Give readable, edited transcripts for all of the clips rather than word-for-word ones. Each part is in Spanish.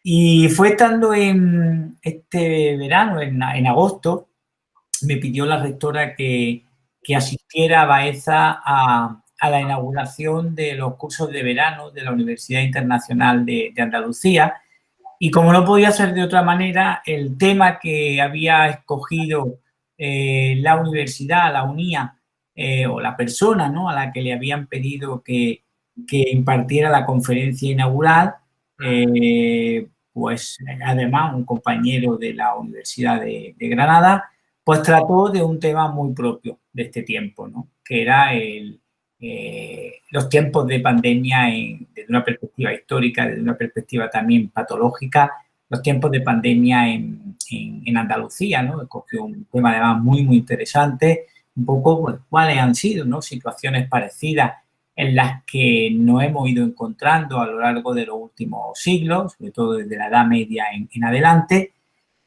Y fue estando en este verano, en agosto, me pidió la rectora que asistiera a Baeza a la inauguración de los cursos de verano de la Universidad Internacional de Andalucía. Y como no podía ser de otra manera, el tema que había escogido la universidad, la UNIA, o la persona, ¿no?, a la que le habían pedido que impartiera la conferencia inaugural, pues además un compañero de la Universidad de Granada, pues trató de un tema muy propio de este tiempo, ¿no?, que era los tiempos de pandemia desde una perspectiva histórica, desde una perspectiva también patológica, los tiempos de pandemia en Andalucía, ¿no? Escogió un tema además muy, muy interesante, un poco pues, cuáles han sido, ¿no?, situaciones parecidas en las que nos hemos ido encontrando a lo largo de los últimos siglos, sobre todo desde la Edad Media en adelante.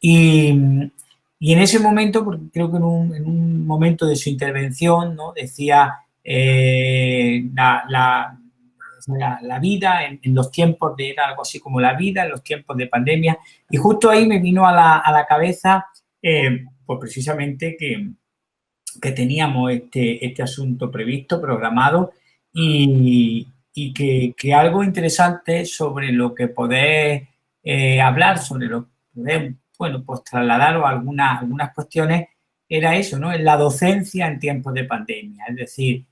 Y en ese momento, porque creo que en un momento de su intervención, ¿no?, decía la vida en los tiempos de, era algo así como la vida en los tiempos de pandemia, y justo ahí me vino a la cabeza, pues precisamente que teníamos este asunto previsto, programado, y que algo interesante sobre lo que poder hablar, sobre lo que poder, bueno, pues trasladaros algunas cuestiones, era eso, ¿no? En la docencia en tiempos de pandemia, es decir,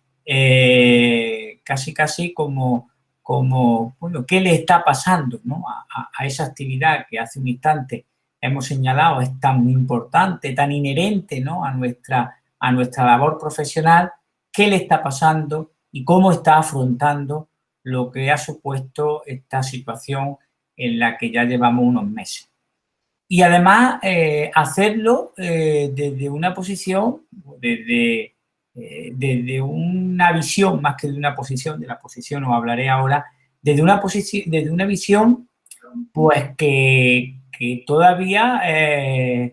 casi bueno, ¿qué le está pasando, ¿no?, a esa actividad que hace un instante hemos señalado es tan importante, tan inherente, ¿no?, a nuestra labor profesional, qué le está pasando y cómo está afrontando lo que ha supuesto esta situación en la que ya llevamos unos meses. Y además hacerlo desde una posición, desde una visión, más que de una posición, de la posición os hablaré ahora, desde una visión pues que todavía es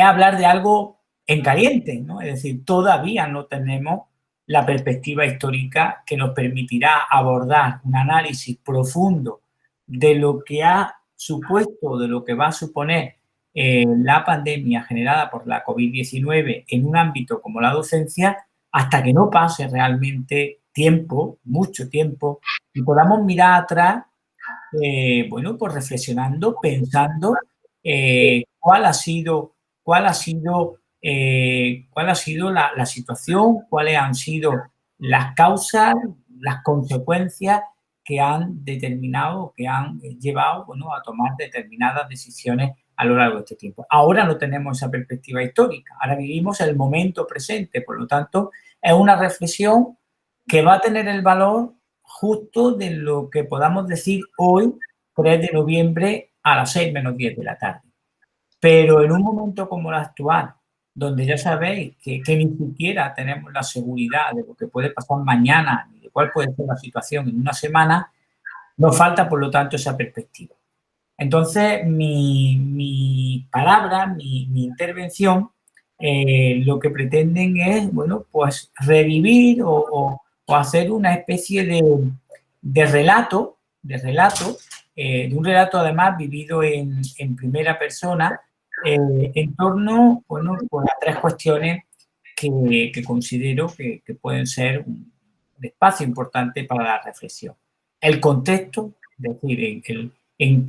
hablar de algo en caliente, ¿no? Es decir, todavía no tenemos la perspectiva histórica que nos permitirá abordar un análisis profundo de lo que ha supuesto, de lo que va a suponer la pandemia generada por la COVID-19 en un ámbito como la docencia, hasta que no pase realmente tiempo, mucho tiempo, y podamos mirar atrás, bueno, pues reflexionando, pensando cuál ha sido la situación, cuáles han sido las causas, las consecuencias que han determinado, que han llevado, bueno, a tomar determinadas decisiones a lo largo de este tiempo. Ahora no tenemos esa perspectiva histórica, ahora vivimos el momento presente, por lo tanto, es una reflexión que va a tener el valor justo de lo que podamos decir hoy, 3 de noviembre, a las 6 menos 10 de la tarde. Pero en un momento como el actual, donde ya sabéis que ni siquiera tenemos la seguridad de lo que puede pasar mañana, ni de cuál puede ser la situación en una semana, nos falta, por lo tanto, esa perspectiva. Entonces, mi palabra, mi intervención, lo que pretenden es, bueno, pues revivir o hacer una especie de relato, de un relato además vivido en primera persona, en torno, bueno, pues a 3 cuestiones que considero que pueden ser un espacio importante para la reflexión. El contexto, es decir, en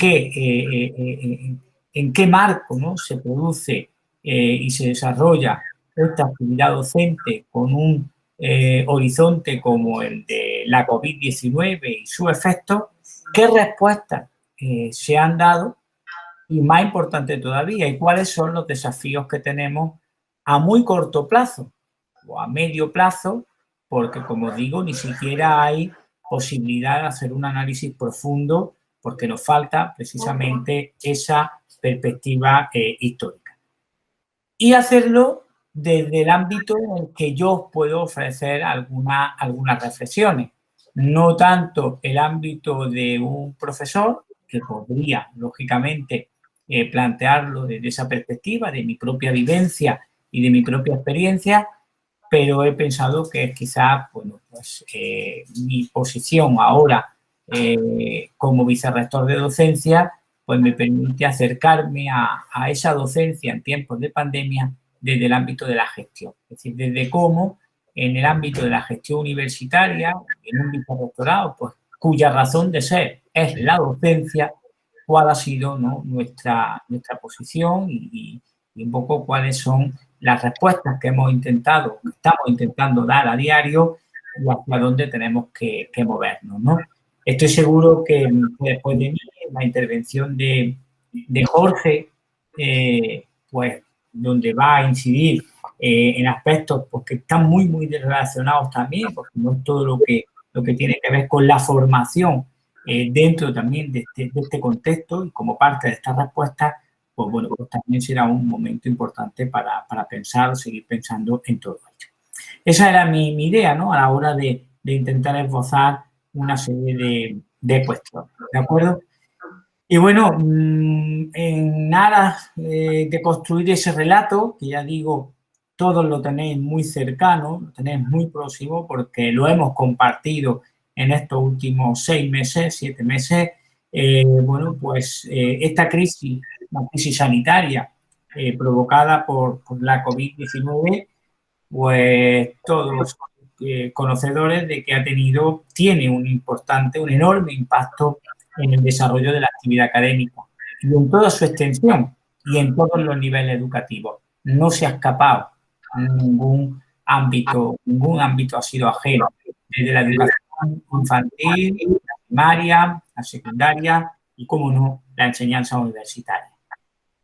qué marco, ¿no?, se produce y se desarrolla esta actividad docente con un horizonte como el de la COVID-19 y sus efectos, qué respuestas se han dado y, más importante todavía, y cuáles son los desafíos que tenemos a muy corto plazo o a medio plazo, porque, como digo, ni siquiera hay posibilidad de hacer un análisis profundo porque nos falta precisamente esa perspectiva histórica. Y hacerlo desde el ámbito en el que yo os puedo ofrecer algunas reflexiones. No tanto el ámbito de un profesor, que podría, lógicamente, plantearlo desde esa perspectiva, de mi propia vivencia y de mi propia experiencia, pero he pensado que quizás, bueno, pues mi posición ahora como vicerrector de docencia, pues me permite acercarme a esa docencia en tiempos de pandemia desde el ámbito de la gestión. Es decir, desde cómo en el ámbito de la gestión universitaria, en un vicerrectorado, pues cuya razón de ser es la docencia, cuál ha sido, ¿no?, nuestra posición y un poco cuáles son las respuestas que estamos intentando dar a diario y hacia dónde tenemos que movernos, ¿no? Estoy seguro que después de mí, la intervención de Jorge, pues donde va a incidir en aspectos pues, que están muy relacionados también, porque no es todo lo que tiene que ver con la formación dentro también de este contexto y como parte de esta respuesta, pues bueno, pues también será un momento importante para pensar o seguir pensando en todo ello. Esa era mi idea, ¿no?, a la hora de intentar esbozar una serie de cuestiones, ¿de acuerdo? Y bueno, en aras de construir ese relato, que ya digo, todos lo tenéis muy cercano, lo tenéis muy próximo, porque lo hemos compartido en estos últimos 6 meses, 7 meses, bueno, pues esta crisis, la crisis sanitaria provocada por la COVID-19, pues todos conocedores de que tiene un enorme impacto en el desarrollo de la actividad académica y en toda su extensión y en todos los niveles educativos. No se ha escapado ningún ámbito ha sido ajeno, desde la educación infantil, la primaria, la secundaria y, cómo no, la enseñanza universitaria.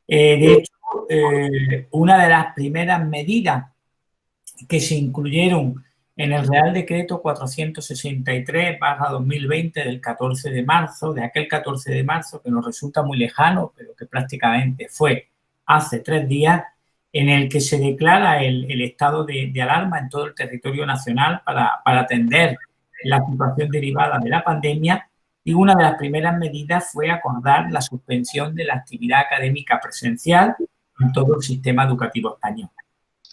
De hecho, una de las primeras medidas que se incluyeron en el Real Decreto 463/2020 del 14 de marzo, de aquel 14 de marzo que nos resulta muy lejano, pero que prácticamente fue hace 3 días, en el que se declara el estado de alarma en todo el territorio nacional para atender la situación derivada de la pandemia, y una de las primeras medidas fue acordar la suspensión de la actividad académica presencial en todo el sistema educativo español.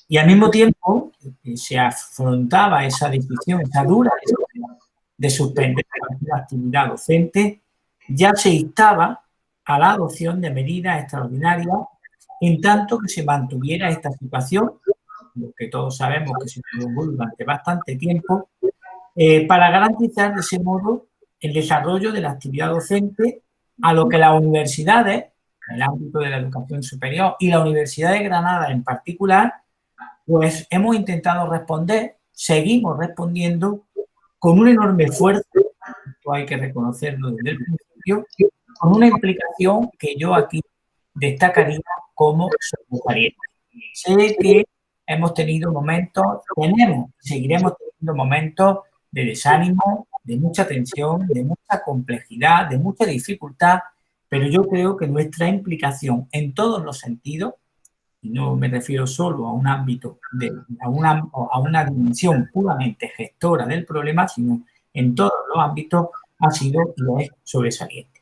Y al mismo tiempo se afrontaba esa decisión, esa dura decisión de suspender la actividad docente, ya se instaba a la adopción de medidas extraordinarias en tanto que se mantuviera esta situación, lo que todos sabemos que se prolongó durante bastante tiempo, para garantizar de ese modo el desarrollo de la actividad docente, a lo que las universidades, en el ámbito de la educación superior y la Universidad de Granada en particular, pues hemos intentado responder, seguimos respondiendo con un enorme esfuerzo, esto hay que reconocerlo desde el principio, con una implicación que yo aquí destacaría como sobresaliente. Sé que hemos tenido momentos, tenemos y seguiremos teniendo momentos de desánimo, de mucha tensión, de mucha complejidad, de mucha dificultad, pero yo creo que nuestra implicación en todos los sentidos, y no me refiero solo a un ámbito, a una dimensión puramente gestora del problema, sino en todos los ámbitos, ha sido y es sobresaliente.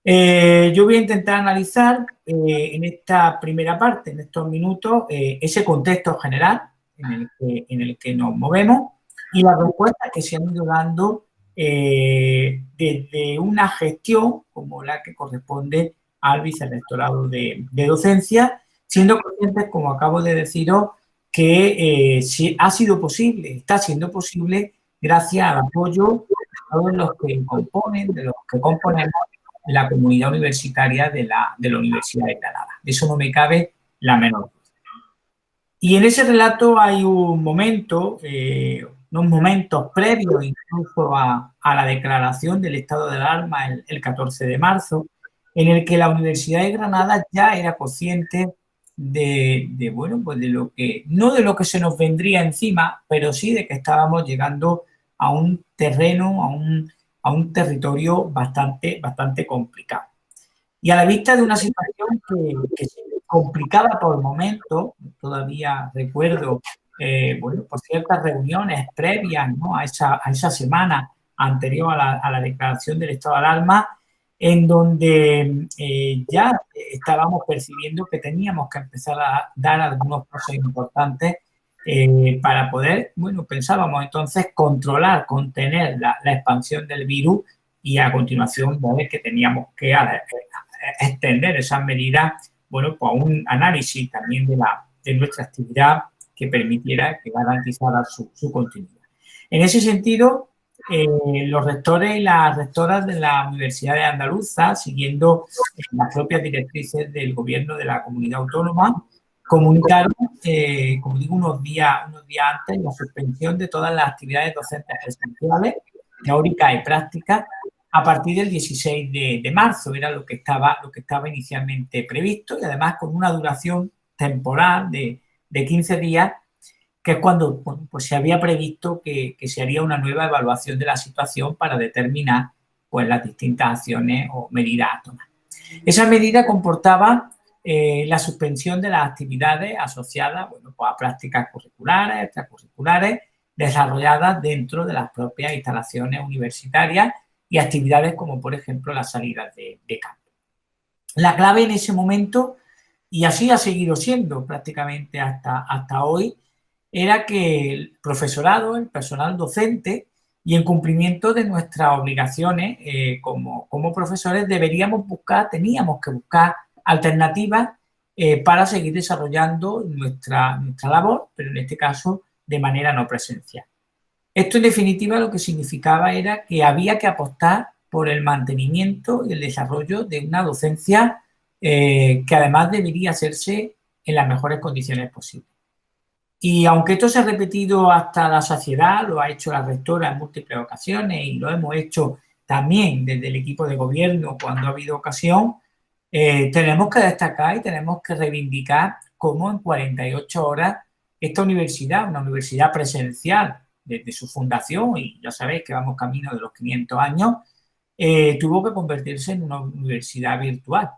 Yo voy a intentar analizar en esta primera parte, en estos minutos, ese contexto general en el que nos movemos y las respuestas que se han ido dando desde una gestión como la que corresponde al vicerrectorado de docencia, siendo conscientes, como acabo de deciros, que ha sido posible, está siendo posible gracias al apoyo de todos los que componemos la comunidad universitaria de la Universidad de Granada. De eso no me cabe la menor duda. Y en ese relato hay unos momentos previos incluso a la declaración del estado de alarma el 14 de marzo, en el que la Universidad de Granada ya era consciente bueno, pues no de lo que se nos vendría encima, pero sí de que estábamos llegando a un terreno, a un territorio bastante complicado. Y a la vista de una situación que se complicaba por momentos, todavía recuerdo, bueno, por ciertas reuniones previas, ¿no?, a esa semana anterior a la declaración del estado de alarma, en donde ya estábamos percibiendo que teníamos que empezar a dar algunos pasos importantes para poder, bueno, pensábamos entonces contener la expansión del virus y a continuación, ¿vale?, que teníamos que extender esas medidas, bueno, pues a un análisis también de nuestra actividad que permitiera, que garantizara su continuidad. En ese sentido, los rectores y las rectoras de la Universidad de Andaluza, siguiendo las propias directrices del gobierno de la comunidad autónoma, comunicaron, como digo, unos días antes, la suspensión de todas las actividades docentes presenciales, teóricas y prácticas, a partir del 16 de marzo, era lo que estaba inicialmente previsto, y además con una duración temporal de 15 días, que es cuando, bueno, pues se había previsto que se haría una nueva evaluación de la situación para determinar, pues, las distintas acciones o medidas a tomar. Esa medida comportaba la suspensión de las actividades asociadas, bueno, pues a prácticas curriculares, extracurriculares, desarrolladas dentro de las propias instalaciones universitarias y actividades como, por ejemplo, las salidas de campo. La clave en ese momento, y así ha seguido siendo prácticamente hasta hoy, era que el profesorado, el personal docente, y en cumplimiento de nuestras obligaciones como profesores, teníamos que buscar alternativas para seguir desarrollando nuestra labor, pero en este caso de manera no presencial. Esto, en definitiva, lo que significaba era que había que apostar por el mantenimiento y el desarrollo de una docencia que además debería hacerse en las mejores condiciones posibles. Y aunque esto se ha repetido hasta la saciedad, lo ha hecho la rectora en múltiples ocasiones y lo hemos hecho también desde el equipo de gobierno cuando ha habido ocasión, tenemos que destacar y tenemos que reivindicar cómo en 48 horas esta universidad, una universidad presencial desde su fundación, y ya sabéis que vamos camino de los 500 años, tuvo que convertirse en una universidad virtual.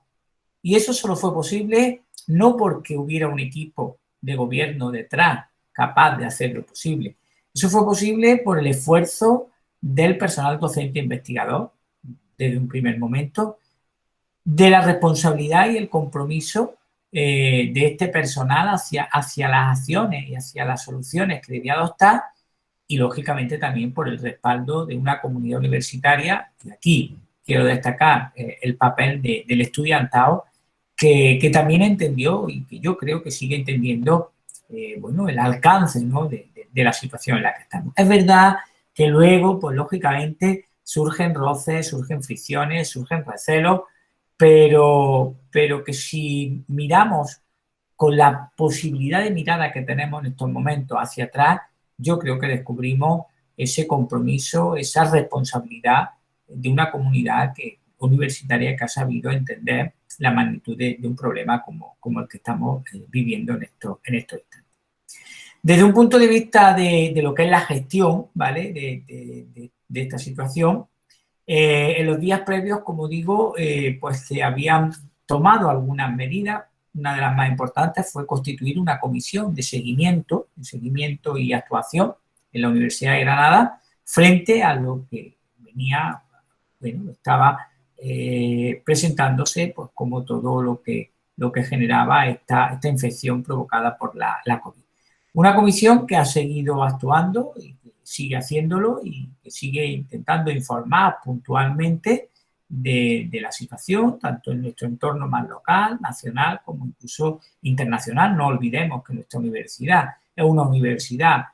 Y eso solo fue posible no porque hubiera un equipo de gobierno detrás capaz de hacerlo posible. Eso fue posible por el esfuerzo del personal docente investigador desde un primer momento, de la responsabilidad y el compromiso de este personal hacia las acciones y hacia las soluciones que debía adoptar, y lógicamente también por el respaldo de una comunidad universitaria. Y aquí quiero destacar el papel del estudiantado, que también entendió, y que yo creo que sigue entendiendo, bueno, el alcance, ¿no?, de la situación en la que estamos. Es verdad que luego, pues lógicamente, surgen roces, surgen fricciones, surgen recelos, pero que si miramos con la posibilidad de mirada que tenemos en estos momentos hacia atrás, yo creo que descubrimos ese compromiso, esa responsabilidad de una comunidad universitaria que ha sabido entender la magnitud de un problema como el que estamos viviendo en estos instantes. Desde un punto de vista de lo que es la gestión, ¿vale?, de esta situación, en los días previos, como digo, pues se habían tomado algunas medidas. Una de las más importantes fue constituir una comisión de seguimiento y actuación en la Universidad de Granada frente a lo que venía, bueno, estaba presentándose, pues, como todo lo que generaba esta infección provocada por la COVID. Una comisión que ha seguido actuando y que sigue haciéndolo y que sigue intentando informar puntualmente de la situación, tanto en nuestro entorno más local, nacional, como incluso internacional. No olvidemos que nuestra universidad es una universidad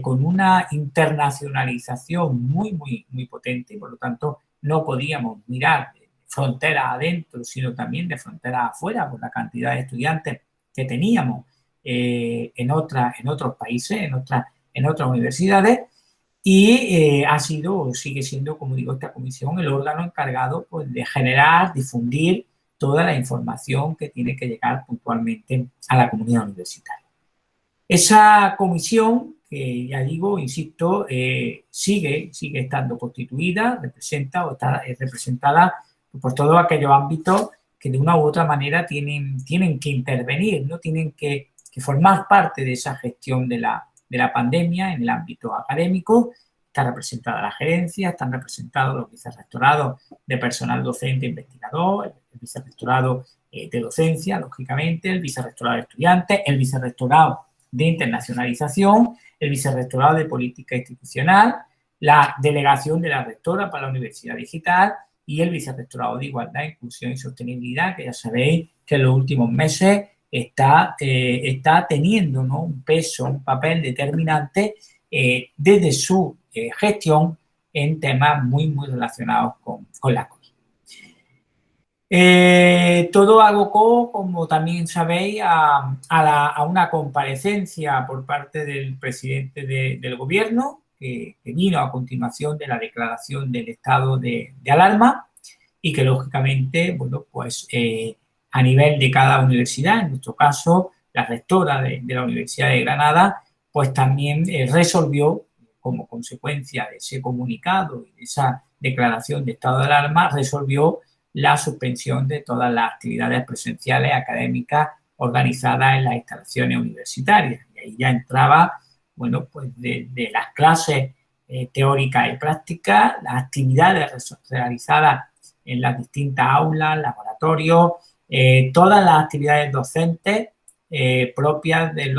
con una internacionalización muy, muy, muy potente, y por lo tanto no podíamos mirar de fronteras adentro, sino también de fronteras afuera, por la cantidad de estudiantes que teníamos en otros países, en otras universidades, y sigue siendo, como digo, esta comisión el órgano encargado, pues, de generar, difundir toda la información que tiene que llegar puntualmente a la comunidad universitaria. Esa comisión, que ya digo, insisto, sigue estando constituida, representa o está representada por todos aquellos ámbitos que de una u otra manera tienen que intervenir, ¿no?, tienen que formar parte de esa gestión de la pandemia en el ámbito académico. Está representada la gerencia, están representados los vicerrectorados de personal docente e investigador, el vicerrectorado de docencia, lógicamente, el vicerrectorado de estudiantes, el vicerrectorado de internacionalización, el vicerrectorado de política institucional, la delegación de la rectora para la Universidad Digital y el vicerrectorado de Igualdad, Inclusión y Sostenibilidad, que ya sabéis que en los últimos meses está teniendo, ¿no?, un peso, un papel determinante desde su gestión en temas muy relacionados con la COVID. Todo abocó, como también sabéis, a una comparecencia por parte del presidente del gobierno, que vino a continuación de la declaración del estado de alarma y que, lógicamente, bueno, pues a nivel de cada universidad, en nuestro caso, la rectora de la Universidad de Granada, pues también resolvió, como consecuencia de ese comunicado y de esa declaración de estado de alarma, resolvió la suspensión de todas las actividades presenciales académicas organizadas en las instalaciones universitarias. Y ahí ya entraba, bueno, pues de las clases teóricas y prácticas, las actividades realizadas en las distintas aulas, laboratorios, todas las actividades docentes propias de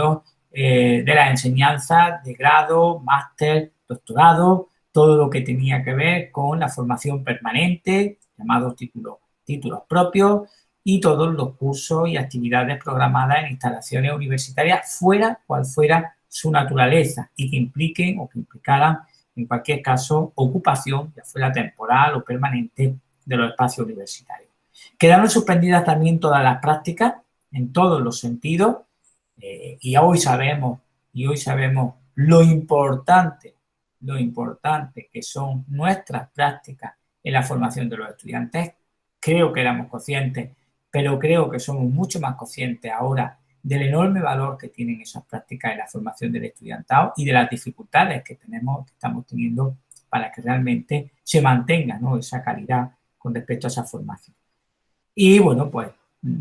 las enseñanzas de grado, máster, doctorado, todo lo que tenía que ver con la formación permanente, llamados títulos propios, y todos los cursos y actividades programadas en instalaciones universitarias, fuera cual fuera su naturaleza, y que impliquen o que implicaran, en cualquier caso, ocupación, ya fuera temporal o permanente, de los espacios universitarios. Quedaron suspendidas también todas las prácticas, en todos los sentidos, y hoy sabemos lo importante que son nuestras prácticas en la formación de los estudiantes. Creo que éramos conscientes, pero creo que somos mucho más conscientes ahora del enorme valor que tienen esas prácticas en la formación del estudiantado y de las dificultades que estamos teniendo para que realmente se mantenga, ¿no?, esa calidad con respecto a esa formación. Y bueno, pues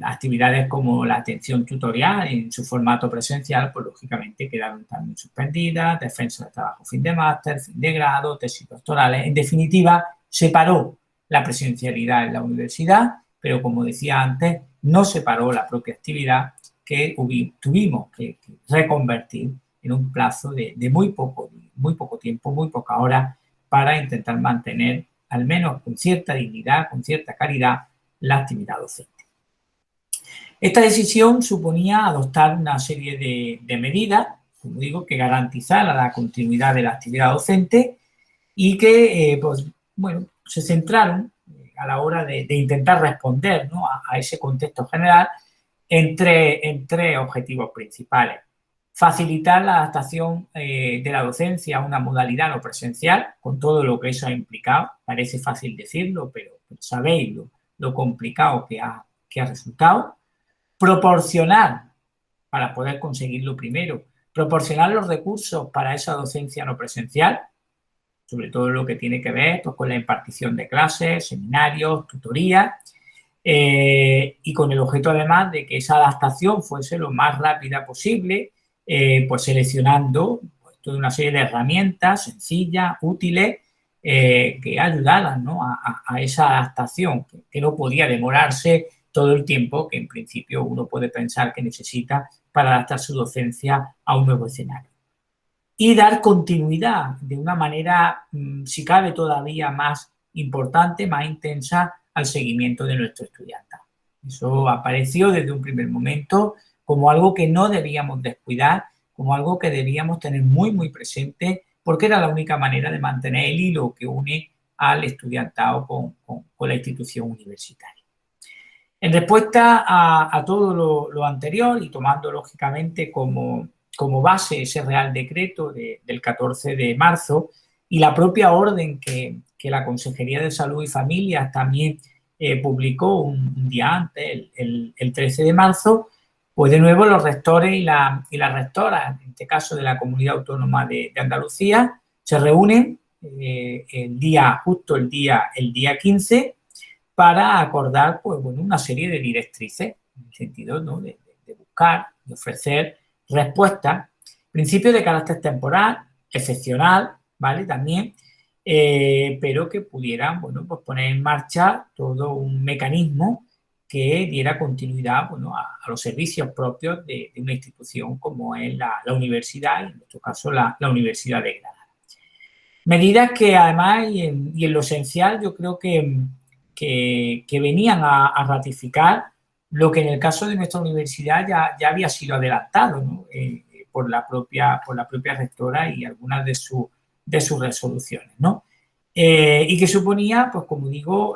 actividades como la atención tutorial en su formato presencial, pues lógicamente quedaron también suspendidas, defensa de trabajo fin de máster, fin de grado, tesis doctorales. En definitiva, se paró la presencialidad en la universidad, pero como decía antes, no se paró la propia actividad que tuvimos que reconvertir en un plazo de muy poco tiempo, muy poca hora, para intentar mantener, al menos con cierta dignidad, con cierta calidad, la actividad docente. Esta decisión suponía adoptar una serie de medidas, como digo, que garantizaran la continuidad de la actividad docente y que, pues, bueno, se centraron a la hora de intentar responder, ¿no?, a ese contexto general en tres objetivos principales. Facilitar la adaptación de la docencia a una modalidad no presencial, con todo lo que eso ha implicado. Parece fácil decirlo, pero sabéis lo complicado que ha resultado. Proporcionar, para poder conseguirlo primero, proporcionar los recursos para esa docencia no presencial, sobre todo lo que tiene que ver, pues, con la impartición de clases, seminarios, tutorías, y con el objeto además de que esa adaptación fuese lo más rápida posible, pues seleccionando, pues, toda una serie de herramientas sencillas, útiles, que ayudaran, ¿no?, a esa adaptación, que no podía demorarse todo el tiempo que en principio uno puede pensar que necesita para adaptar su docencia a un nuevo escenario. Y dar continuidad de una manera, si cabe, todavía más importante, más intensa, al seguimiento de nuestro estudiante. Eso apareció desde un primer momento como algo que no debíamos descuidar, como algo que debíamos tener muy presente, porque era la única manera de mantener el hilo que une al estudiantado con la institución universitaria. En respuesta a todo lo anterior y tomando lógicamente como base ese Real Decreto del 14 de marzo y la propia orden que la Consejería de Salud y Familias también publicó un día antes, el 13 de marzo, pues de nuevo los rectores y las rectoras, en este caso de la Comunidad Autónoma de Andalucía, se reúnen justo el día 15, para acordar, pues, bueno, una serie de directrices, en el sentido, ¿no?, de buscar, de ofrecer respuestas, principios de carácter temporal, excepcional, ¿vale?, también, pero que pudieran, bueno, pues poner en marcha todo un mecanismo que diera continuidad, bueno, a los servicios propios de una institución como es la universidad, y en nuestro caso la Universidad de Granada. Medidas que además, y en lo esencial, yo creo que venían a ratificar lo que en el caso de nuestra universidad ya había sido adelantado, ¿no? Por la propia rectora y algunas de sus resoluciones, ¿no? Y que suponía, pues como digo,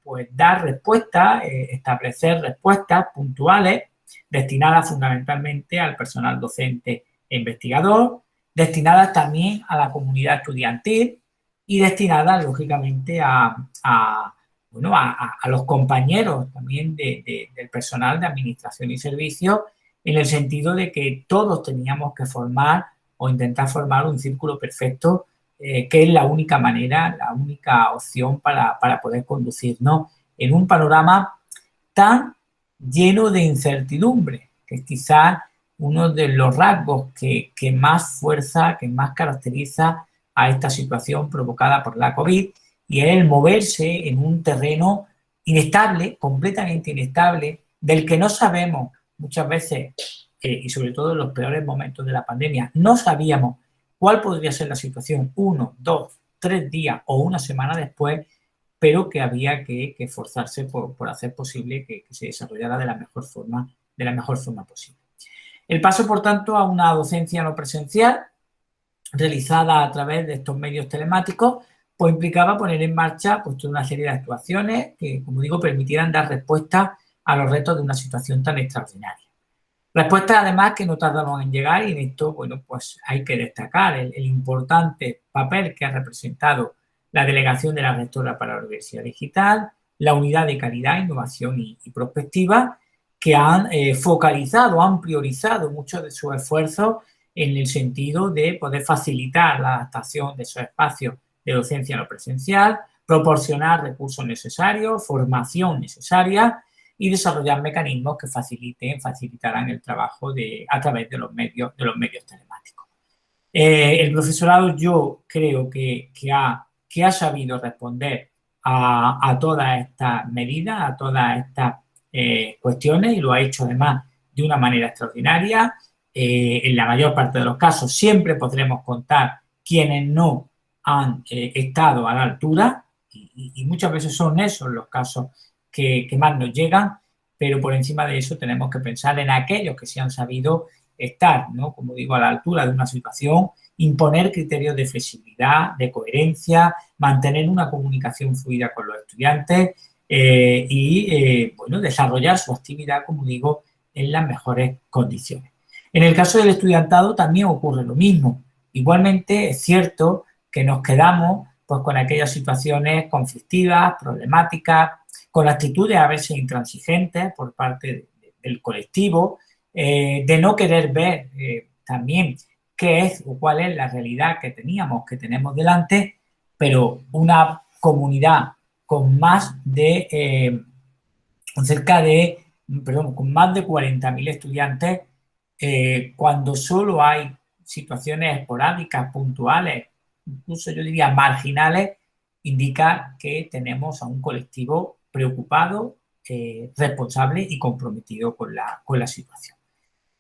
pues dar respuestas, establecer respuestas puntuales destinadas fundamentalmente al personal docente e investigador, destinadas también a la comunidad estudiantil y destinadas, lógicamente, bueno, a los compañeros también del personal de administración y servicios, en el sentido de que todos teníamos que formar o intentar formar un círculo perfecto, que es la única manera, la única opción para poder conducirnos en un panorama tan lleno de incertidumbre, que es quizás uno de los rasgos que más fuerza, que más caracteriza a esta situación provocada por la COVID, y es el moverse en un terreno inestable, completamente inestable, del que no sabemos muchas veces, y sobre todo en los peores momentos de la pandemia, no sabíamos cuál podría ser la situación 1, 2, 3 días o una semana después, pero que había que esforzarse por hacer posible que se desarrollara de la mejor forma posible. El paso, por tanto, a una docencia no presencial, realizada a través de estos medios telemáticos, pues implicaba poner en marcha pues, toda una serie de actuaciones que, como digo, permitieran dar respuesta a los retos de una situación tan extraordinaria. Respuestas, además, que no tardaron en llegar, y en esto, bueno, pues hay que destacar el importante papel que ha representado la delegación de la rectora para la Universidad Digital, la unidad de calidad, innovación y prospectiva, que han focalizado, han priorizado muchos de sus esfuerzos en el sentido de poder facilitar la adaptación de esos espacios de docencia no presencial, proporcionar recursos necesarios, formación necesaria y desarrollar mecanismos que facilitarán el trabajo a través de los medios telemáticos. El profesorado, yo creo que ha sabido responder a todas estas medidas, a todas estas cuestiones, y lo ha hecho además de una manera extraordinaria. En la mayor parte de los casos siempre podremos contar quienes no han estado a la altura, y muchas veces son esos los casos que más nos llegan, pero por encima de eso tenemos que pensar en aquellos que sí han sabido estar, ¿no? Como digo, a la altura de una situación, imponer criterios de flexibilidad, de coherencia, mantener una comunicación fluida con los estudiantes bueno, desarrollar su actividad, como digo, en las mejores condiciones. En el caso del estudiantado también ocurre lo mismo. Igualmente es cierto que nos quedamos pues, con aquellas situaciones conflictivas, problemáticas, con actitudes a veces intransigentes por parte del colectivo, de no querer ver también qué es o cuál es la realidad que tenemos delante, pero una comunidad con más de, con más de 40.000 estudiantes, cuando solo hay situaciones esporádicas, puntuales, incluso yo diría marginales, indica que tenemos a un colectivo preocupado, responsable y comprometido con la situación.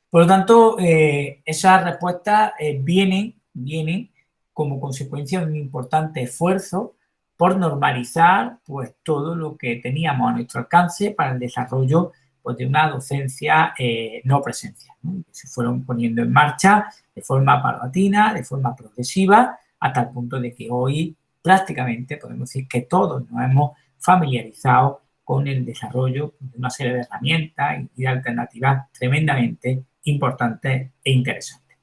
Por lo tanto, esas respuestas vienen como consecuencia de un importante esfuerzo por normalizar pues, todo lo que teníamos a nuestro alcance para el desarrollo pues, de una docencia no presencial, ¿no? Que se fueron poniendo en marcha de forma paulatina, de forma progresiva, hasta el punto de que hoy prácticamente podemos decir que todos nos hemos familiarizado con el desarrollo de una serie de herramientas y de alternativas tremendamente importantes e interesantes.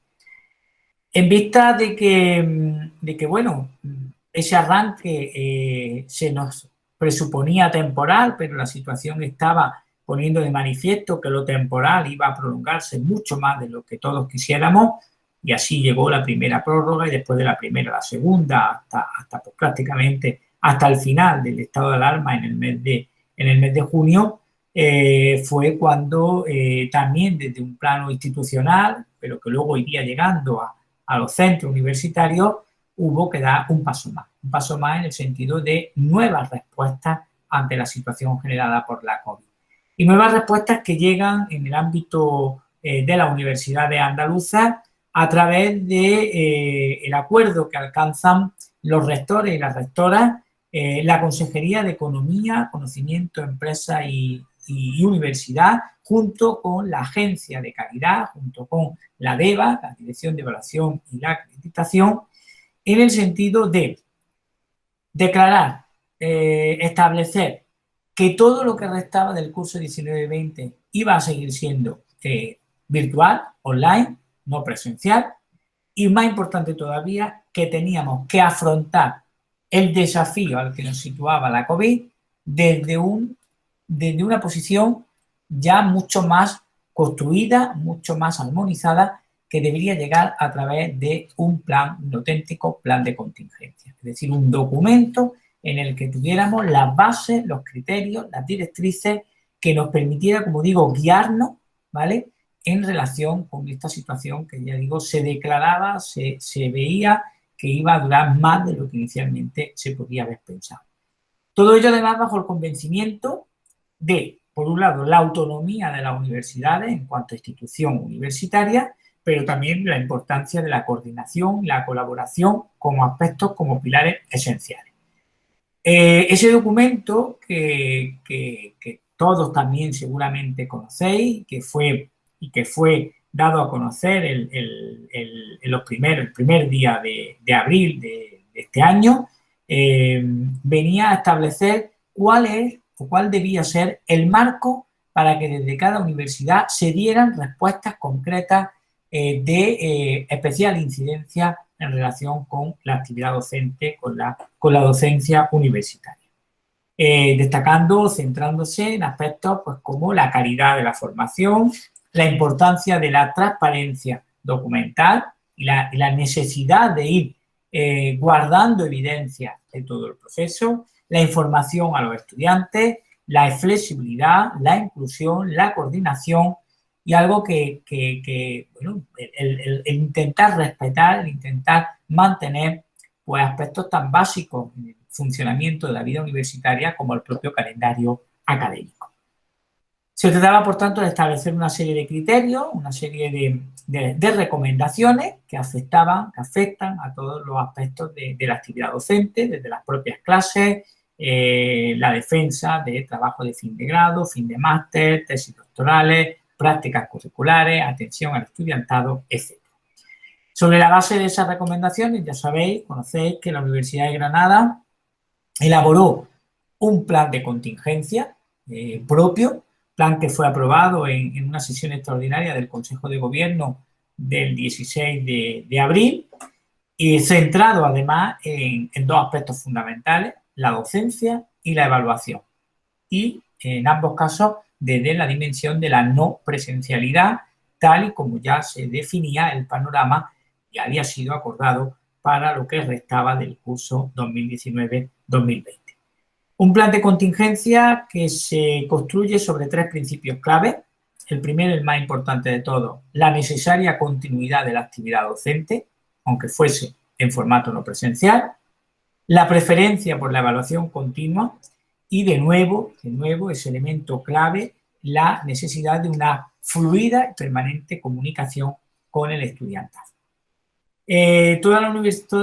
En vista de que bueno, ese arranque se nos presuponía temporal, pero la situación estaba poniendo de manifiesto que lo temporal iba a prolongarse mucho más de lo que todos quisiéramos, y así llegó la primera prórroga y después de la primera la segunda, hasta pues, prácticamente hasta el final del estado de alarma en el mes de junio, fue cuando también desde un plano institucional, pero que luego iría llegando a los centros universitarios, hubo que dar un paso más en el sentido de nuevas respuestas ante la situación generada por la COVID. Y nuevas respuestas que llegan en el ámbito de las universidades andaluzas a través de el acuerdo que alcanzan los rectores y las rectoras, la Consejería de Economía, Conocimiento, Empresa y Universidad, junto con la Agencia de Calidad, junto con la DEVA, la Dirección de Evaluación y la Acreditación, en el sentido de declarar, establecer que todo lo que restaba del curso 19-20 iba a seguir siendo virtual, online, no presencial, y más importante todavía, que teníamos que afrontar el desafío al que nos situaba la COVID desde una posición ya mucho más construida, mucho más armonizada, que debería llegar a través de un plan, un auténtico plan de contingencia. Es decir, un documento en el que tuviéramos las bases, los criterios, las directrices que nos permitiera, como digo, guiarnos, ¿vale?, en relación con esta situación que, ya digo, se declaraba, se veía que iba a durar más de lo que inicialmente se podía haber pensado. Todo ello, además, bajo el convencimiento de, por un lado, la autonomía de las universidades en cuanto a institución universitaria, pero también la importancia de la coordinación y la colaboración como aspectos, como pilares esenciales. Ese documento que todos también seguramente conocéis, que fue dado a conocer el primer día de abril de este año, venía a establecer cuál debía ser el marco para que desde cada universidad se dieran respuestas concretas de especial incidencia en relación con la actividad docente, con la docencia universitaria. Destacando, centrándose en aspectos pues, como la calidad de la formación, la importancia de la transparencia documental y la necesidad de ir guardando evidencia de todo el proceso, la información a los estudiantes, la flexibilidad, la inclusión, la coordinación y algo bueno, el intentar respetar, el intentar mantener pues, aspectos tan básicos en el funcionamiento de la vida universitaria como el propio calendario académico. Se trataba, por tanto, de establecer una serie de criterios, una serie de recomendaciones que afectan a todos los aspectos de la actividad docente, desde las propias clases, la defensa de trabajo de fin de grado, fin de máster, tesis doctorales, prácticas curriculares, atención al estudiantado, etc. Sobre la base de esas recomendaciones, ya sabéis, conocéis que la Universidad de Granada elaboró un plan de contingencia propio, plan que fue aprobado en una sesión extraordinaria del Consejo de Gobierno del 16 de abril y centrado además en dos aspectos fundamentales, la docencia y la evaluación. Y en ambos casos desde la dimensión de la no presencialidad, tal y como ya se definía el panorama y había sido acordado para lo que restaba del curso 2019-2020. Un plan de contingencia que se construye sobre tres principios clave. El primero, el más importante de todos, la necesaria continuidad de la actividad docente, aunque fuese en formato no presencial. La preferencia por la evaluación continua y, de nuevo, ese elemento clave, la necesidad de una fluida y permanente comunicación con el estudiantado. Toda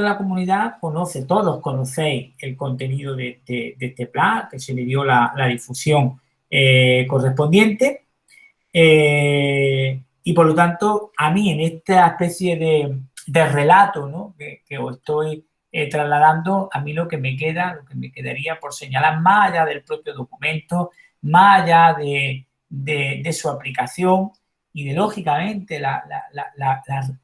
la comunidad conoce, todos conocéis el contenido de este plan, que se le dio la difusión correspondiente. Y por lo tanto, a mí en esta especie de relato, ¿no?, que os estoy trasladando, a mí lo que me quedaría por señalar, más allá del propio documento, más allá de su aplicación y de, lógicamente, la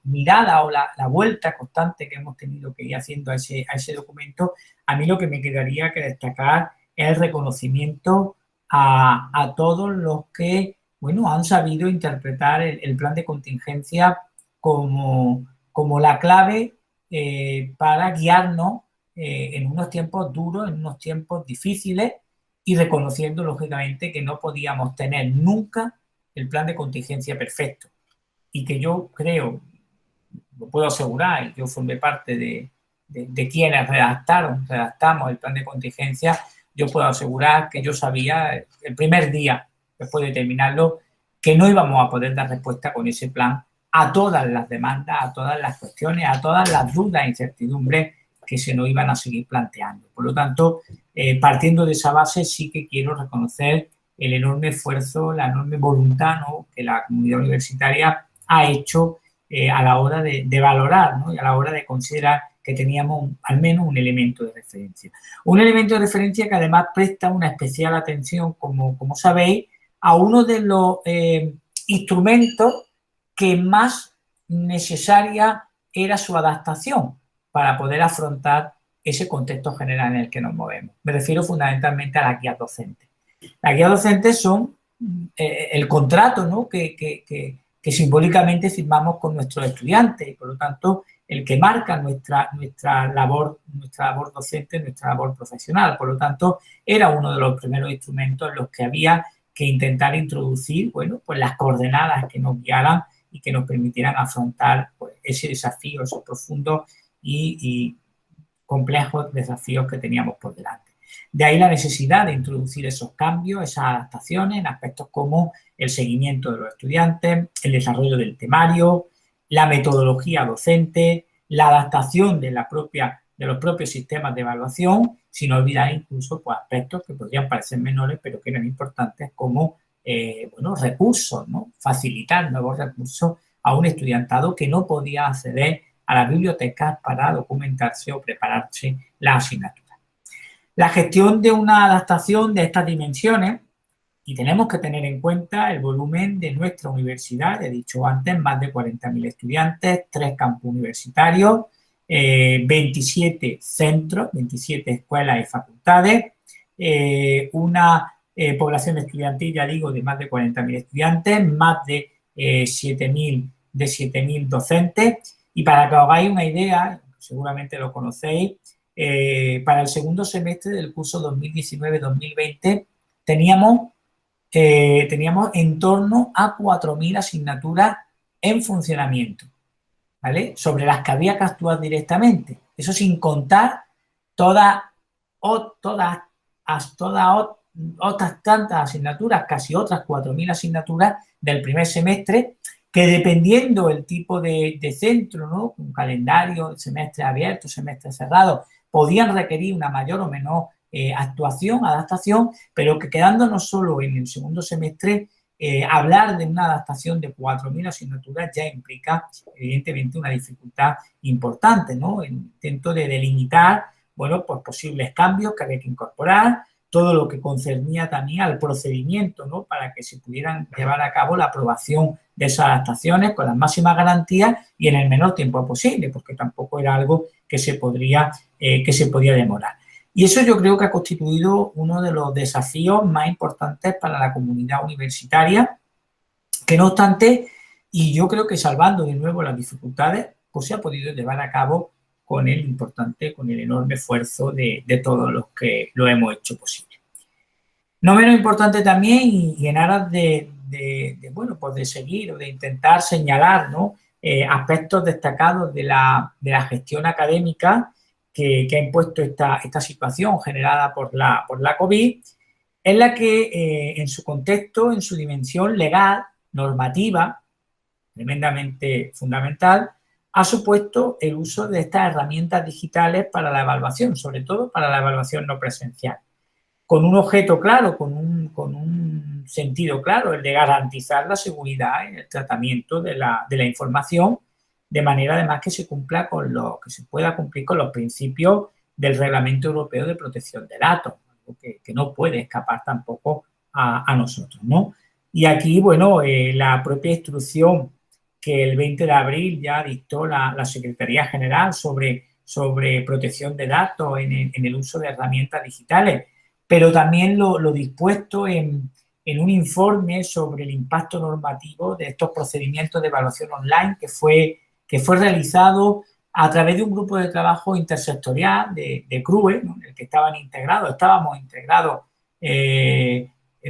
mirada o la vuelta constante que hemos tenido que ir haciendo a ese documento, a mí lo que me quedaría que destacar es el reconocimiento a todos los que, bueno, han sabido interpretar el plan de contingencia como la clave para guiarnos en unos tiempos duros, en unos tiempos difíciles, y reconociendo, lógicamente, que no podíamos tener nunca el plan de contingencia perfecto. Y que yo creo, lo puedo asegurar, y yo formé parte de quienes redactamos el plan de contingencia, yo puedo asegurar que yo sabía el primer día, después de terminarlo, que no íbamos a poder dar respuesta con ese plan a todas las demandas, a todas las cuestiones, a todas las dudas e incertidumbres que se nos iban a seguir planteando. Por lo tanto, partiendo de esa base, sí que quiero reconocer el enorme esfuerzo, la enorme voluntad, ¿no?, que la comunidad universitaria ha hecho a la hora de valorar, ¿no?, y a la hora de considerar que teníamos al menos un elemento de referencia. Un elemento de referencia que además presta una especial atención, como sabéis, a uno de los instrumentos que más necesaria era su adaptación para poder afrontar ese contexto general en el que nos movemos. Me refiero fundamentalmente a las guías docentes. Las guías docentes son el contrato, ¿no?, que simbólicamente firmamos con nuestros estudiantes y, por lo tanto, el que marca nuestra labor docente, nuestra labor profesional. Por lo tanto, era uno de los primeros instrumentos en los que había que intentar introducir, bueno, pues las coordenadas que nos guiaran y que nos permitieran afrontar, pues, ese desafío, esos profundos y complejos desafíos que teníamos por delante. De ahí la necesidad de introducir esos cambios, esas adaptaciones en aspectos como el seguimiento de los estudiantes, el desarrollo del temario, la metodología docente, la adaptación de los propios sistemas de evaluación, sin olvidar incluso, pues, aspectos que podrían parecer menores, pero que eran importantes, como bueno, recursos, ¿no?, facilitar nuevos recursos a un estudiantado que no podía acceder a las bibliotecas para documentarse o prepararse la asignatura. La gestión de una adaptación de estas dimensiones, y tenemos que tener en cuenta el volumen de nuestra universidad, he dicho antes, más de 40.000 estudiantes, 3 campus universitarios, 27 centros, 27 escuelas y facultades, una población estudiantil, ya digo, de más de 40.000 estudiantes, más de 7.000 docentes. Y para que os hagáis una idea, seguramente lo conocéis, para el segundo semestre del curso 2019-2020 teníamos en torno a 4.000 asignaturas en funcionamiento, ¿vale?, sobre las que había que actuar directamente. Eso sin contar todas otras tantas asignaturas, casi otras 4.000 asignaturas del primer semestre, que dependiendo el tipo de centro, ¿no?, un calendario, semestre abierto, semestre cerrado, podían requerir una mayor o menor actuación, adaptación, pero que quedándonos solo en el segundo semestre, hablar de una adaptación de 4.000 asignaturas ya implica, evidentemente, una dificultad importante, ¿no?, el intento de delimitar, bueno, pues posibles cambios que había que incorporar, todo lo que concernía también al procedimiento, ¿no?, para que se pudieran llevar a cabo la aprobación de esas adaptaciones con las máximas garantías y en el menor tiempo posible, porque tampoco era algo que se podía demorar. Y eso yo creo que ha constituido uno de los desafíos más importantes para la comunidad universitaria, que no obstante, y yo creo que salvando de nuevo las dificultades, pues se ha podido llevar a cabo con el enorme esfuerzo de todos los que lo hemos hecho posible. No menos importante también, y en aras bueno, pues de seguir o de intentar señalar, ¿no?, aspectos destacados de la gestión académica que ha impuesto esta situación generada por la COVID, es la que en su contexto, en su dimensión legal, normativa, tremendamente fundamental, ha supuesto el uso de estas herramientas digitales para la evaluación, sobre todo para la evaluación no presencial, con un objeto claro, con un sentido claro, el de garantizar la seguridad en el tratamiento de la información, de manera además que se pueda cumplir con los principios del Reglamento Europeo de Protección de Datos, algo que no puede escapar tampoco a nosotros, ¿no? Y aquí, bueno, la propia instrucción que el 20 de abril ya dictó la Secretaría General sobre protección de datos en el uso de herramientas digitales, pero también lo dispuesto en un informe sobre el impacto normativo de estos procedimientos de evaluación online que fue realizado a través de un grupo de trabajo intersectorial de CRUE, ¿no?, en el que estábamos integrados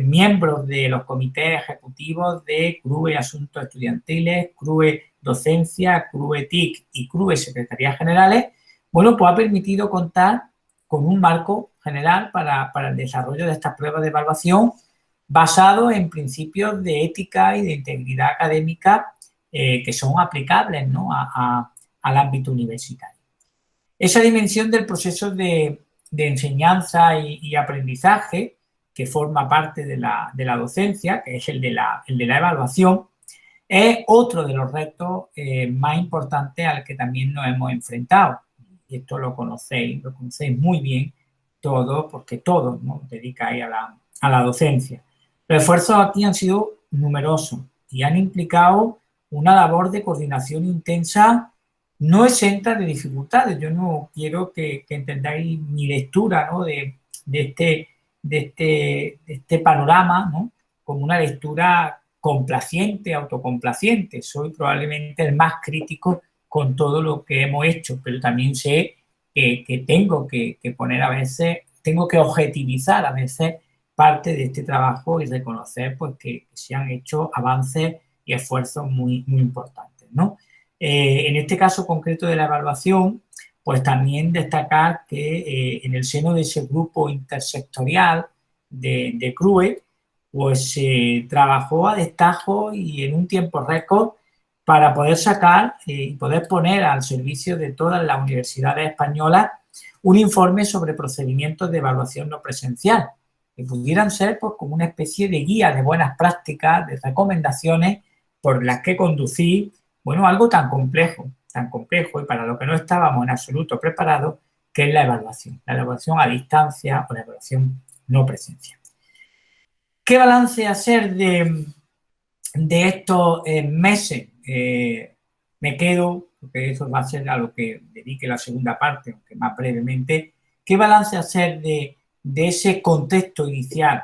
miembros de los comités ejecutivos de CRUE Asuntos Estudiantiles, CRUE Docencia, CRUE TIC y CRUE Secretarías Generales. Bueno, pues ha permitido contar con un marco general para el desarrollo de estas pruebas de evaluación basado en principios de ética y de integridad académica que son aplicables, ¿no?, al ámbito universitario. Esa dimensión del proceso de enseñanza y aprendizaje, que forma parte de la docencia, que es el de la evaluación, es otro de los retos más importantes al que también nos hemos enfrentado. Y esto lo conocéis muy bien todos, porque todos nos dedicáis a la docencia. Los esfuerzos aquí han sido numerosos y han implicado una labor de coordinación intensa no exenta de dificultades. Yo no quiero que entendáis mi lectura, ¿no?, de este panorama, ¿no?, como una lectura complaciente, autocomplaciente. Soy probablemente el más crítico con todo lo que hemos hecho, pero también sé que tengo que poner a veces, tengo que objetivizar a veces parte de este trabajo y reconocer, pues, que se han hecho avances y esfuerzos muy, muy importantes, ¿no? En este caso concreto de la evaluación, pues también destacar que en el seno de ese grupo intersectorial de CRUE, pues se trabajó a destajo y en un tiempo récord para poder sacar y poder poner al servicio de todas las universidades españolas un informe sobre procedimientos de evaluación no presencial, que pudieran ser, pues, como una especie de guía de buenas prácticas, de recomendaciones por las que conducir, bueno, algo tan complejo y para lo que no estábamos en absoluto preparados, que es la evaluación a distancia o la evaluación no presencial. ¿Qué balance hacer de estos meses? Me quedo, porque eso va a ser a lo que dedique la segunda parte, aunque más brevemente. ¿Qué balance hacer de ese contexto inicial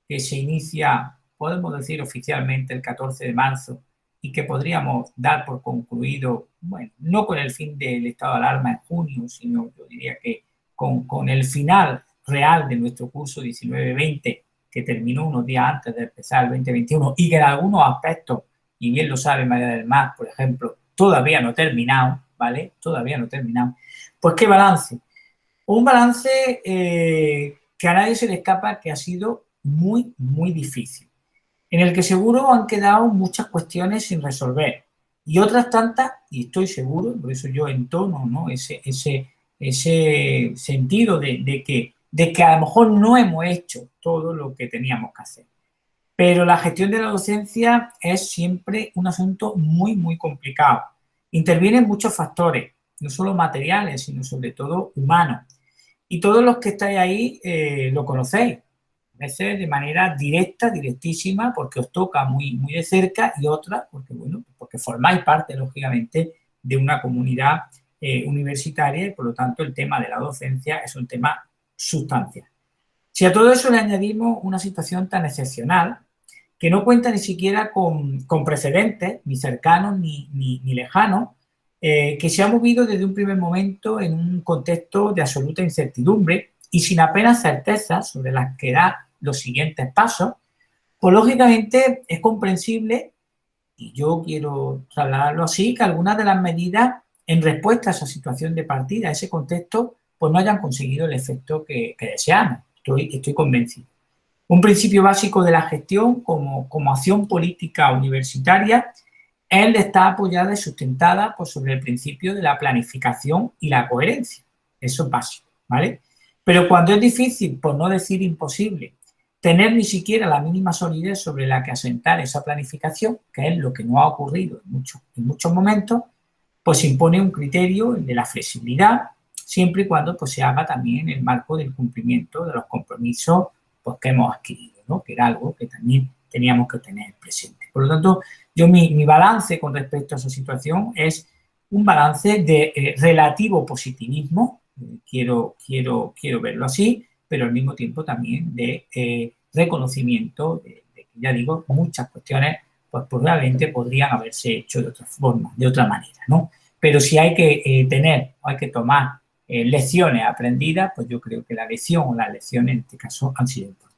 que se inicia, podemos decir oficialmente, el 14 de marzo y que podríamos dar por concluido, bueno, no con el fin del estado de alarma en junio, sino yo diría que con el final real de nuestro curso 19-20, que terminó unos días antes de empezar el 2021 y que en algunos aspectos, y bien lo sabe María del Mar, por ejemplo, todavía no ha terminado, ¿vale? Todavía no ha terminado. Pues, ¿qué balance? Un balance que a nadie se le escapa, que ha sido muy, muy difícil, en el que seguro han quedado muchas cuestiones sin resolver y otras tantas, y estoy seguro, por eso yo entono, ¿no?, ese sentido de que a lo mejor no hemos hecho todo lo que teníamos que hacer. Pero la gestión de la docencia es siempre un asunto muy, muy complicado. Intervienen muchos factores, no solo materiales, sino sobre todo humanos. Y todos los que estáis ahí lo conocéis, a veces de manera directa, directísima, porque os toca muy, muy de cerca, y otras porque, bueno, porque formáis parte, lógicamente, de una comunidad universitaria y, por lo tanto, el tema de la docencia es un tema sustancial. Si a todo eso le añadimos una situación tan excepcional, que no cuenta ni siquiera con precedentes, ni cercanos ni lejanos, que se ha movido desde un primer momento en un contexto de absoluta incertidumbre y sin apenas certeza sobre las que da los siguientes pasos, pues lógicamente es comprensible, y yo quiero trasladarlo así, que algunas de las medidas en respuesta a esa situación de partida, a ese contexto, pues no hayan conseguido el efecto que deseamos. Estoy convencido. Un principio básico de la gestión como acción política universitaria es el de estar apoyada y sustentada, pues, sobre el principio de la planificación y la coherencia. Eso es básico, ¿vale? Pero cuando es difícil, por no decir imposible, tener ni siquiera la mínima solidez sobre la que asentar esa planificación, que es lo que no ha ocurrido en muchos momentos, pues se impone un criterio, el de la flexibilidad, siempre y cuando, pues, se haga también en el marco del cumplimiento de los compromisos, pues, que hemos adquirido, ¿no?, que era algo que también teníamos que tener presente. Por lo tanto, yo mi balance con respecto a esa situación es un balance de relativo positivismo, quiero verlo así, pero al mismo tiempo también de reconocimiento de que, ya digo, muchas cuestiones pues probablemente podrían haberse hecho de otra forma, de otra manera, ¿no? Pero si hay que hay que tomar lecciones aprendidas, pues yo creo que la lección o las lecciones en este caso han sido importantes.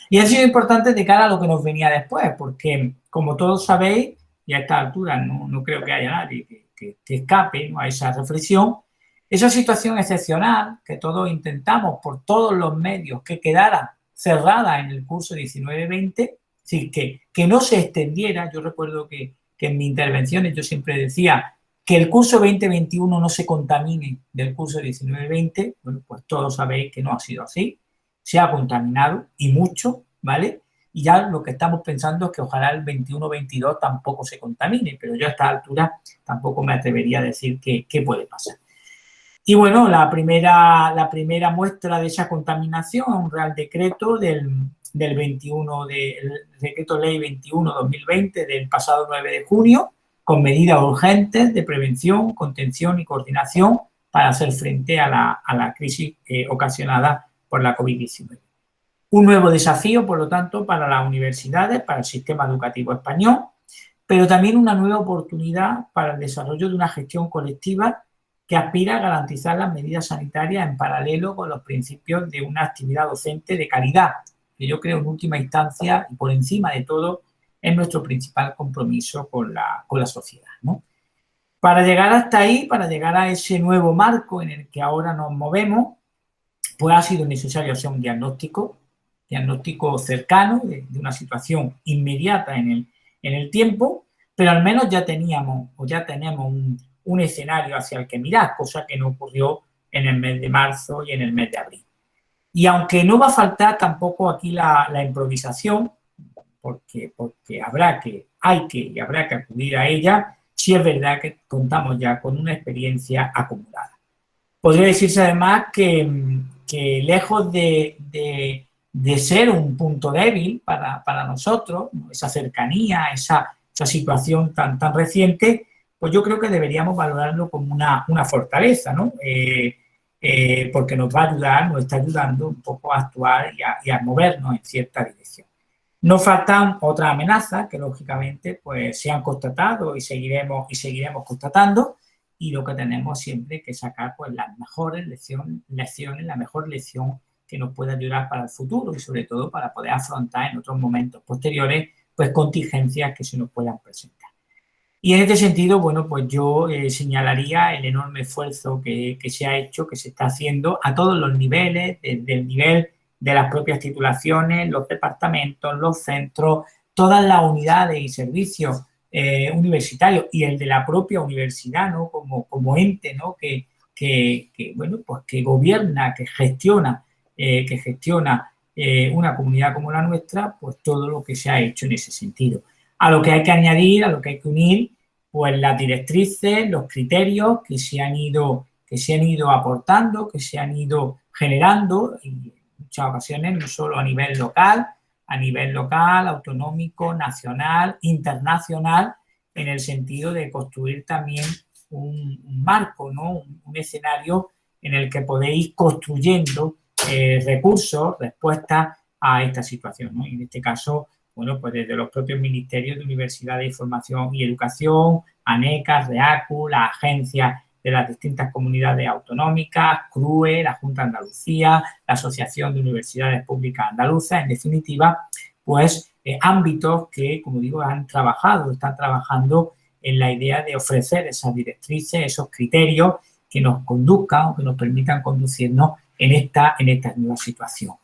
Y han sido importantes de cara a lo que nos venía después, porque, como todos sabéis, y a esta altura no creo que haya nadie que escape, ¿no?, a esa reflexión, esa situación excepcional que todos intentamos por todos los medios que quedara cerrada en el curso 19-20, es decir, que no se extendiera. Yo recuerdo que que en mis intervenciones yo siempre decía que el curso 2021 no se contamine del curso 19-20, bueno, pues todos sabéis que no ha sido así, se ha contaminado y mucho, ¿vale? Y ya lo que estamos pensando es que ojalá el 21-22 tampoco se contamine, pero yo a esta altura tampoco me atrevería a decir qué puede pasar. Y bueno, la primera muestra de esa contaminación, un real decreto del 21, del decreto ley 21-2020 del pasado 9 de junio, con medidas urgentes de prevención, contención y coordinación para hacer frente a la crisis ocasionada por la COVID-19. Un nuevo desafío, por lo tanto, para las universidades, para el sistema educativo español, pero también una nueva oportunidad para el desarrollo de una gestión colectiva que aspira a garantizar las medidas sanitarias en paralelo con los principios de una actividad docente de calidad, que yo creo en última instancia y por encima de todo es nuestro principal compromiso con la sociedad, ¿no? Para llegar hasta ahí, para llegar a ese nuevo marco en el que ahora nos movemos, pues ha sido necesario hacer un diagnóstico cercano de una situación inmediata en el tiempo, pero al menos ya teníamos o ya tenemos un escenario hacia el que mirar, cosa que no ocurrió en el mes de marzo y en el mes de abril. Y aunque no va a faltar tampoco aquí la improvisación, porque habrá que acudir a ella, sí es verdad que contamos ya con una experiencia acumulada. Podría decirse además que lejos de ser un punto débil para nosotros, esa cercanía, esa situación tan reciente, pues yo creo que deberíamos valorarlo como una fortaleza, ¿no? Porque nos va a ayudar, nos está ayudando un poco a actuar y a movernos en cierta dirección. No faltan otras amenazas que lógicamente pues se han constatado y seguiremos constatando, y lo que tenemos siempre que sacar pues las mejores lecciones, la mejor lección que nos pueda ayudar para el futuro y sobre todo para poder afrontar en otros momentos posteriores pues contingencias que se nos puedan presentar. Y en este sentido, bueno, pues yo señalaría el enorme esfuerzo que se ha hecho, que se está haciendo a todos los niveles, desde el nivel de las propias titulaciones, los departamentos, los centros, todas las unidades y servicios universitarios y el de la propia universidad, ¿no? Como ente, ¿no? Bueno, pues que gobierna, que gestiona una comunidad como la nuestra, pues todo lo que se ha hecho en ese sentido. A lo que hay que añadir, a lo que hay que unir, pues las directrices, los criterios que se han ido aportando, que se han ido generando, en muchas ocasiones no solo a nivel local, autonómico, nacional, internacional, en el sentido de construir también un marco, ¿no? Un escenario en el que podéis construyendo recursos, respuestas a esta situación, ¿no? Y en este caso, bueno, pues desde los propios ministerios de Universidad de Información y Educación, ANECA, REACU, las agencias de las distintas comunidades autonómicas, CRUE, la Junta de Andalucía, la Asociación de Universidades Públicas Andaluzas, en definitiva, pues ámbitos que, como digo, están trabajando en la idea de ofrecer esas directrices, esos criterios que nos conduzcan o que nos permitan conducirnos en esta nueva situación.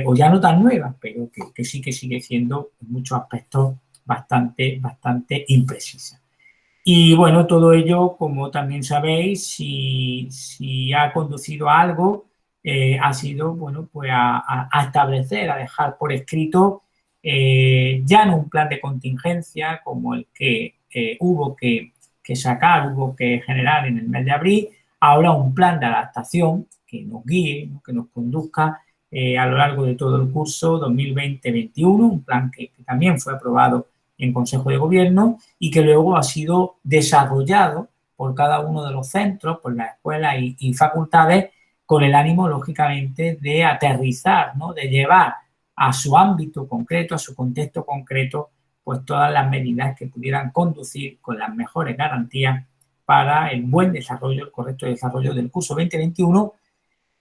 O ya no tan nueva, pero que sí que sigue siendo en muchos aspectos bastante imprecisa. Y bueno, todo ello, como también sabéis, si ha conducido a algo, ha sido, bueno, pues a establecer, a dejar por escrito ya no un plan de contingencia como el que hubo que sacar, hubo que generar en el mes de abril, ahora un plan de adaptación que nos guíe, ¿no? Que nos conduzca a lo largo de todo el curso 2020-21, un plan que también fue aprobado en Consejo de Gobierno y que luego ha sido desarrollado por cada uno de los centros, por las escuelas y facultades, con el ánimo, lógicamente, de aterrizar, ¿no? De llevar a su ámbito concreto, a su contexto concreto, pues todas las medidas que pudieran conducir con las mejores garantías para el buen desarrollo, el correcto desarrollo del curso 2021,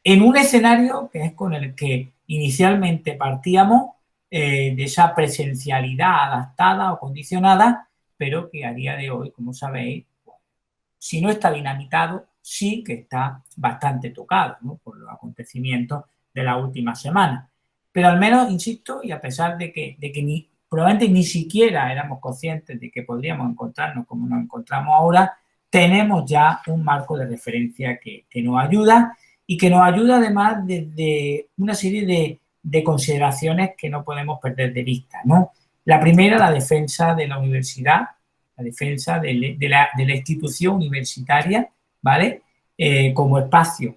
en un escenario que es con el que inicialmente partíamos, de esa presencialidad adaptada o condicionada, pero que a día de hoy, como sabéis, si no está dinamitado, sí que está bastante tocado, ¿no? Por los acontecimientos de la última semana. Pero al menos, insisto, y a pesar de que probablemente ni siquiera éramos conscientes de que podríamos encontrarnos como nos encontramos ahora, tenemos ya un marco de referencia que nos ayuda y que nos ayuda además desde una serie de consideraciones que no podemos perder de vista, ¿no? La primera, la defensa de la universidad, la defensa de la institución universitaria, ¿vale? Como espacio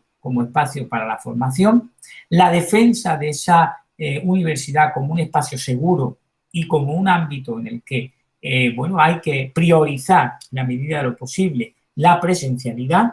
para la formación, la defensa de esa universidad como un espacio seguro y como un ámbito en el que bueno, hay que priorizar, en la medida de lo posible, la presencialidad,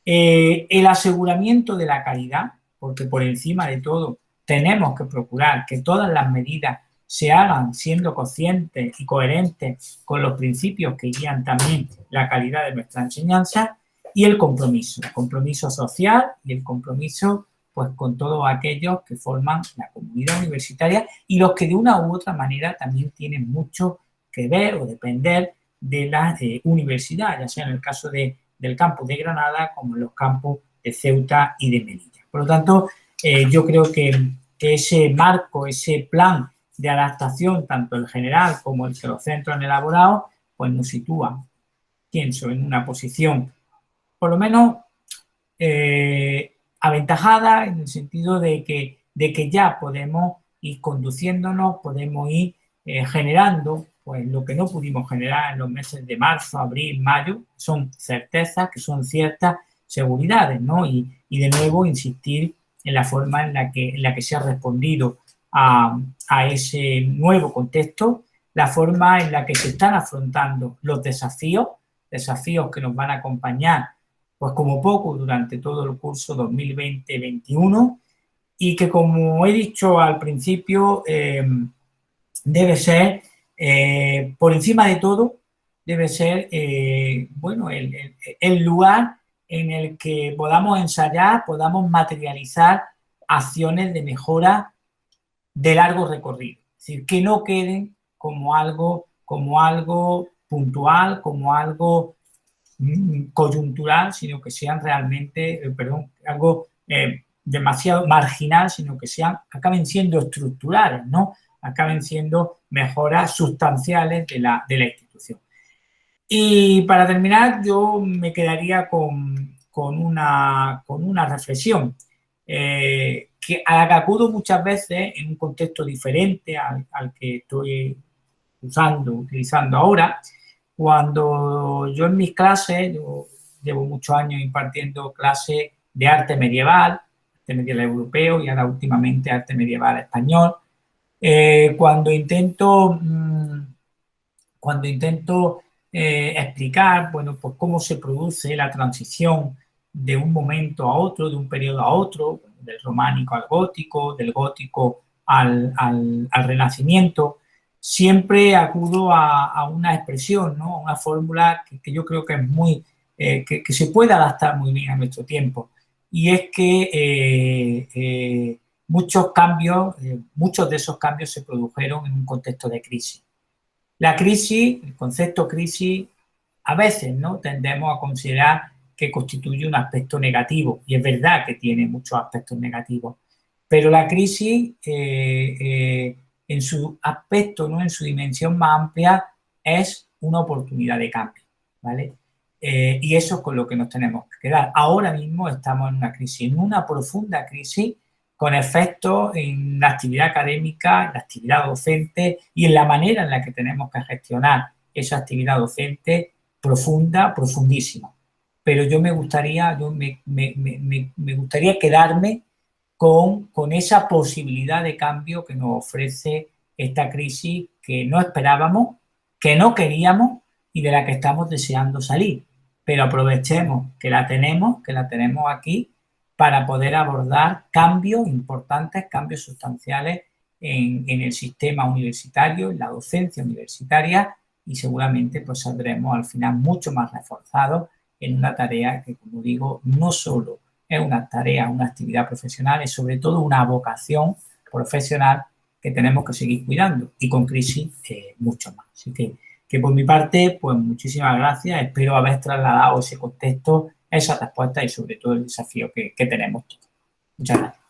el aseguramiento de la calidad, porque por encima de todo tenemos que procurar que todas las medidas se hagan siendo conscientes y coherentes con los principios que guían también la calidad de nuestra enseñanza, y el compromiso social y el compromiso pues con todos aquellos que forman la comunidad universitaria y los que de una u otra manera también tienen mucho que ver o depender de la universidad, ya sea en el caso del campus de Granada como en los campus de Ceuta y de Melilla. Por lo tanto, yo creo que ese marco, ese plan de adaptación, tanto el general como el que los centros han elaborado, pues nos sitúa, pienso, en una posición por lo menos aventajada en el sentido de que ya podemos ir conduciéndonos, podemos ir generando pues lo que no pudimos generar en los meses de marzo, abril, mayo, son certezas que son ciertas seguridades, ¿no? Y de nuevo insistir en la forma en la que se ha respondido a ese nuevo contexto, la forma en la que se están afrontando los desafíos que nos van a acompañar pues como poco durante todo el curso 2020-21 y que, como he dicho al principio, debe ser, por encima de todo, debe ser, bueno, el lugar en el que podamos ensayar, podamos materializar acciones de mejora de largo recorrido. Es decir, que no queden como algo puntual, como algo coyuntural, sino que sean realmente, algo demasiado marginal, sino que acaben siendo estructurales, ¿no? Acaben siendo mejoras sustanciales de la institución. Y para terminar, yo me quedaría con una reflexión a la que acudo muchas veces en un contexto diferente al que estoy utilizando ahora. Cuando yo en mis clases, yo llevo muchos años impartiendo clases de arte medieval europeo y ahora últimamente arte medieval español, cuando intento explicar, bueno, pues cómo se produce la transición de un momento a otro, de un periodo a otro, del románico al gótico, del gótico al renacimiento, siempre acudo a una expresión, ¿no? A una fórmula que yo creo que es muy, que se puede adaptar muy bien a nuestro tiempo. Y es que muchos de esos cambios se produjeron en un contexto de crisis. La crisis, el concepto crisis, a veces, ¿no?, tendemos a considerar que constituye un aspecto negativo, y es verdad que tiene muchos aspectos negativos, pero la crisis, en su aspecto, ¿no?, en su dimensión más amplia, es una oportunidad de cambio, ¿vale? Y eso es con lo que nos tenemos que quedar. Ahora mismo estamos en una crisis, en una profunda crisis, con efectos en la actividad académica, en la actividad docente y en la manera en la que tenemos que gestionar esa actividad docente profundísima. Pero yo me gustaría quedarme con esa posibilidad de cambio que nos ofrece esta crisis que no esperábamos, que no queríamos y de la que estamos deseando salir. Pero aprovechemos que la tenemos aquí para poder abordar cambios importantes, cambios sustanciales en el sistema universitario, en la docencia universitaria, y seguramente pues saldremos al final mucho más reforzados en una tarea que, como digo, no solo es una tarea, una actividad profesional, es sobre todo una vocación profesional que tenemos que seguir cuidando, y con crisis mucho más. Así que por mi parte, pues muchísimas gracias. Espero haber trasladado ese contexto, esa respuesta y sobre todo el desafío que tenemos todos. Muchas gracias.